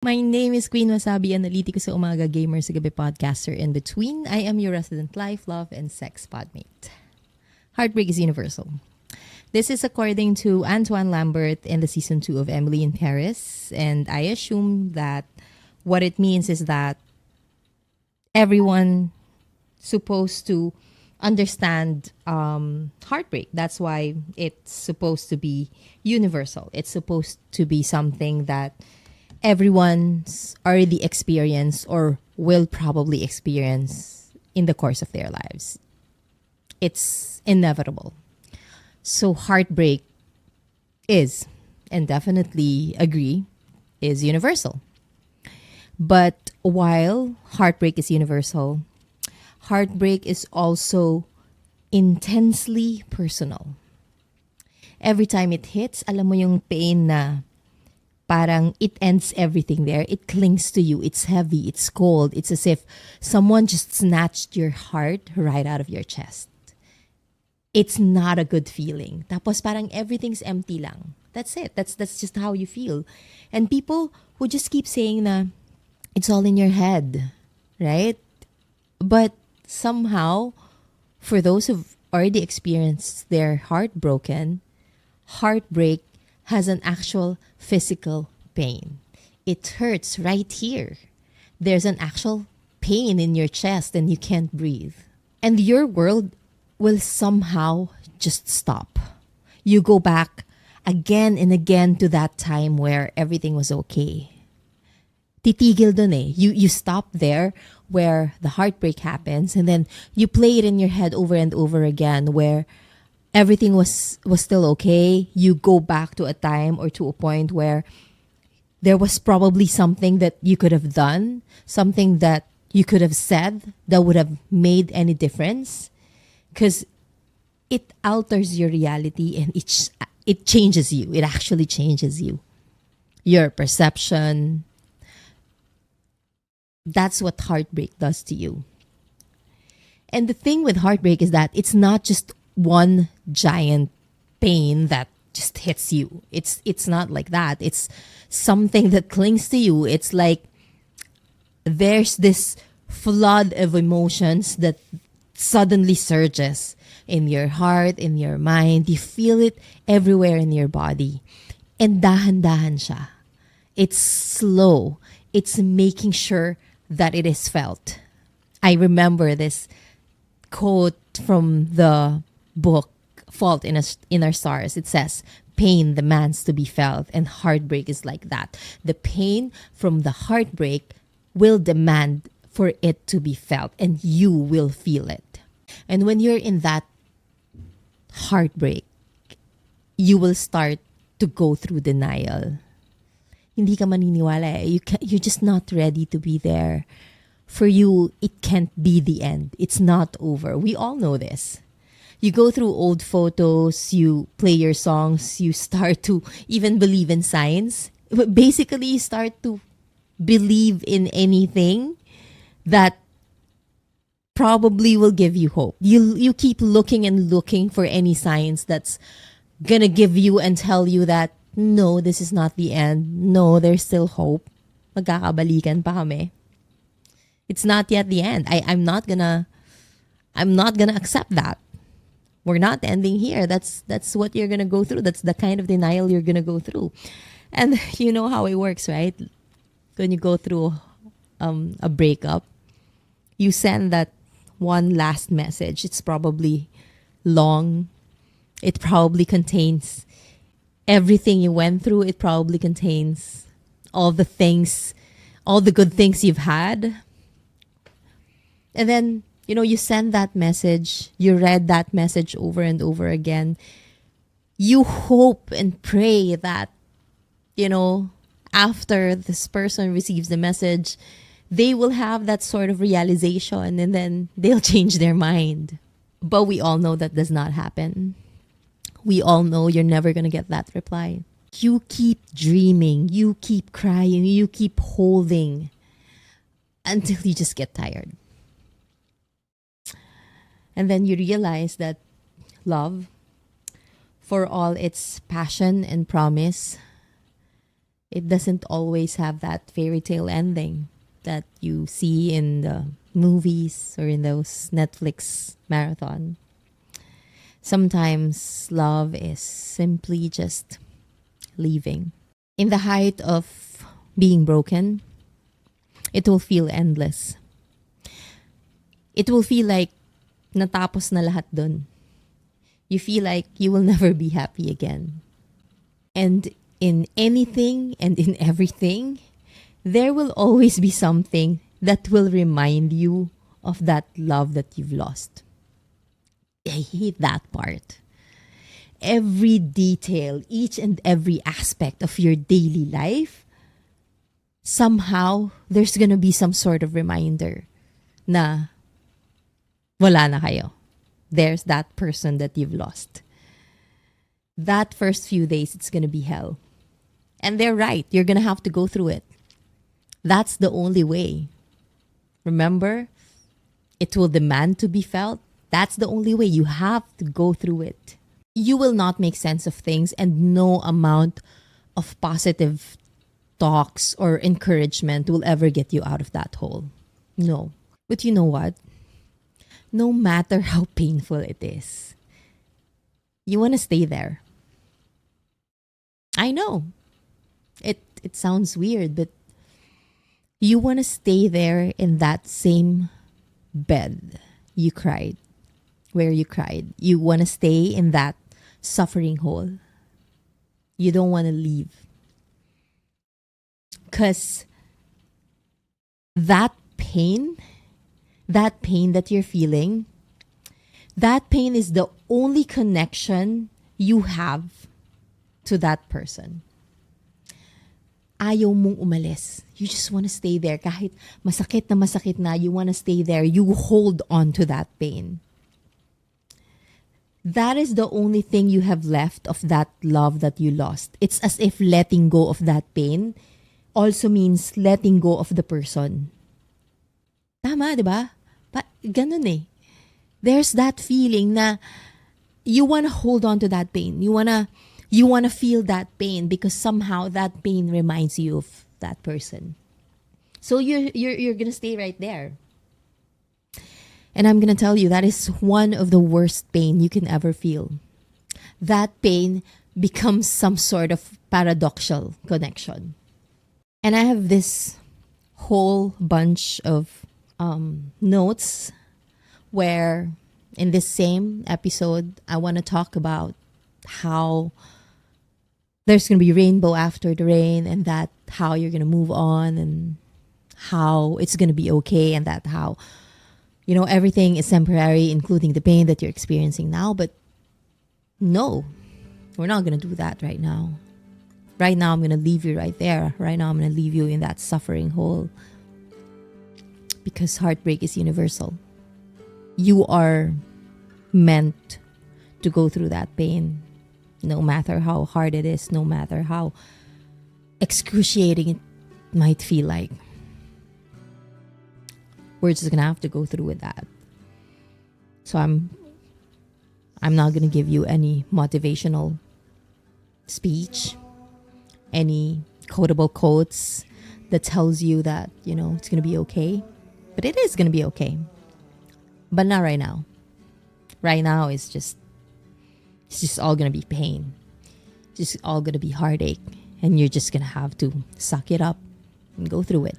My name is Queen Wasabi, analytico sa umaga, gamer sa gabi, podcaster in between. I am your resident life, love, and sex podmate. Heartbreak is universal. This is according to Antoine Lambert in the season 2 of Emily in Paris. And I assume that what it means is that everyone supposed to understand heartbreak. That's why it's supposed to be universal. It's supposed to be something that everyone's already experienced or will probably experience in the course of their lives. It's inevitable. So heartbreak is, and definitely agree, is universal. But while heartbreak is universal, heartbreak is also intensely personal. Every time it hits, alam mo yung pain na parang it ends everything there. It clings to you. It's heavy. It's cold. It's as if someone just snatched your heart right out of your chest. It's not a good feeling. Tapos parang everything's empty lang. That's it. That's just how you feel. And people who just keep saying na it's all in your head, right? But somehow, for those who've already experienced their heart broken, heartbreak has an actual physical pain. It hurts right here. There's an actual pain in your chest and you can't breathe. And your world will somehow just stop. You go back again and again to that time where everything was okay. Titigil dun eh. You stop there where the heartbreak happens and then you play it in your head over and over again where everything was still okay. You go back to a time or to a point where there was probably something that you could have done, something that you could have said that would have made any difference, because it alters your reality and it changes you. It actually changes you. Your perception. That's what heartbreak does to you. And the thing with heartbreak is that it's not just one giant pain that just hits you. It's not like that. It's something that clings to you. It's like there's this flood of emotions that suddenly surges in your heart, in your mind. You feel it everywhere in your body. And dahan-dahan siya. It's slow. It's making sure that it is felt. I remember this quote from the book Fault in Our Stars. It says, pain demands to be felt, and heartbreak is like that. The pain from the heartbreak will demand for it to be felt, and you will feel it. And when you're in that heartbreak, you will start to go through denial. Hindi ka maniniwala eh. You're just not ready to be there. For you, it can't be the end. It's not over. We all know this. You go through old photos, you play your songs, you start to even believe in science. But basically, you start to believe in anything that probably will give you hope. You keep looking and looking for any science that's gonna give you and tell you that, no, this is not the end. No, there's still hope. Magkakabalikan pa kami. It's not yet the end. I'm not gonna accept that. We're not ending here. That's what you're gonna go through. That's the kind of denial you're gonna go through. And you know how it works, right? When you go through a breakup, you send that one last message. It's probably long. It probably contains everything you went through. It probably contains all the things, all the good things you've had. And then, you send that message, you read that message over and over again. You hope and pray that, after this person receives the message, they will have that sort of realization and then they'll change their mind. But we all know that does not happen. We all know you're never going to get that reply. You keep dreaming, you keep crying, you keep holding until you just get tired. And then you realize that love, for all its passion and promise, It doesn't always have that fairy tale ending that you see in the movies or in those Netflix marathon. Sometimes love is simply just leaving. In the height of being broken, it will feel endless. It will feel like natapos na lahat dun. You feel like you will never be happy again. And in anything and in everything, there will always be something that will remind you of that love that you've lost. I hate that part. Every detail, each and every aspect of your daily life, somehow there's gonna be some sort of reminder na wala na kayo. There's that person that you've lost. That first few days, it's gonna be hell. And they're right. You're gonna have to go through it. That's the only way. Remember, it will demand to be felt. That's the only way. You have to go through it. You will not make sense of things, and no amount of positive talks or encouragement will ever get you out of that hole. No. But you know what? No matter how painful it is, you want to stay there. I know. It sounds weird, but you want to stay there in that same bed you cried, where you cried. You want to stay in that suffering hole. You don't want to leave. Because that pain that you're feeling, that pain is the only connection you have to that person. Ayaw mong umalis. You just want to stay there. Kahit masakit na, you want to stay there. You hold on to that pain. That is the only thing you have left of that love that you lost. It's as if letting go of that pain also means letting go of the person. Tama, di ba? Ganun eh. There's that feeling na you want to hold on to that pain. You want to feel that pain because somehow that pain reminds you of that person. So you're going to stay right there. And I'm going to tell you, that is one of the worst pain you can ever feel. That pain becomes some sort of paradoxical connection. And I have this whole bunch of notes where in this same episode, I want to talk about how there's going to be rainbow after the rain, and that how you're going to move on, and how it's going to be okay, and that how, everything is temporary, including the pain that you're experiencing now. But no, we're not going to do that right now. Right now, I'm going to leave you right there. Right now, I'm going to leave you in that suffering hole. Because heartbreak is universal. You are meant to go through that pain. No matter how hard it is, no matter how excruciating it might feel like. We're just going to have to go through with that. So I'm not going to give you any motivational speech, any quotable quotes that tells you that, it's going to be okay. But it is going to be okay. But not right now. Right now, it's just all going to be pain. It's just all going to be heartache. And you're just going to have to suck it up and go through it.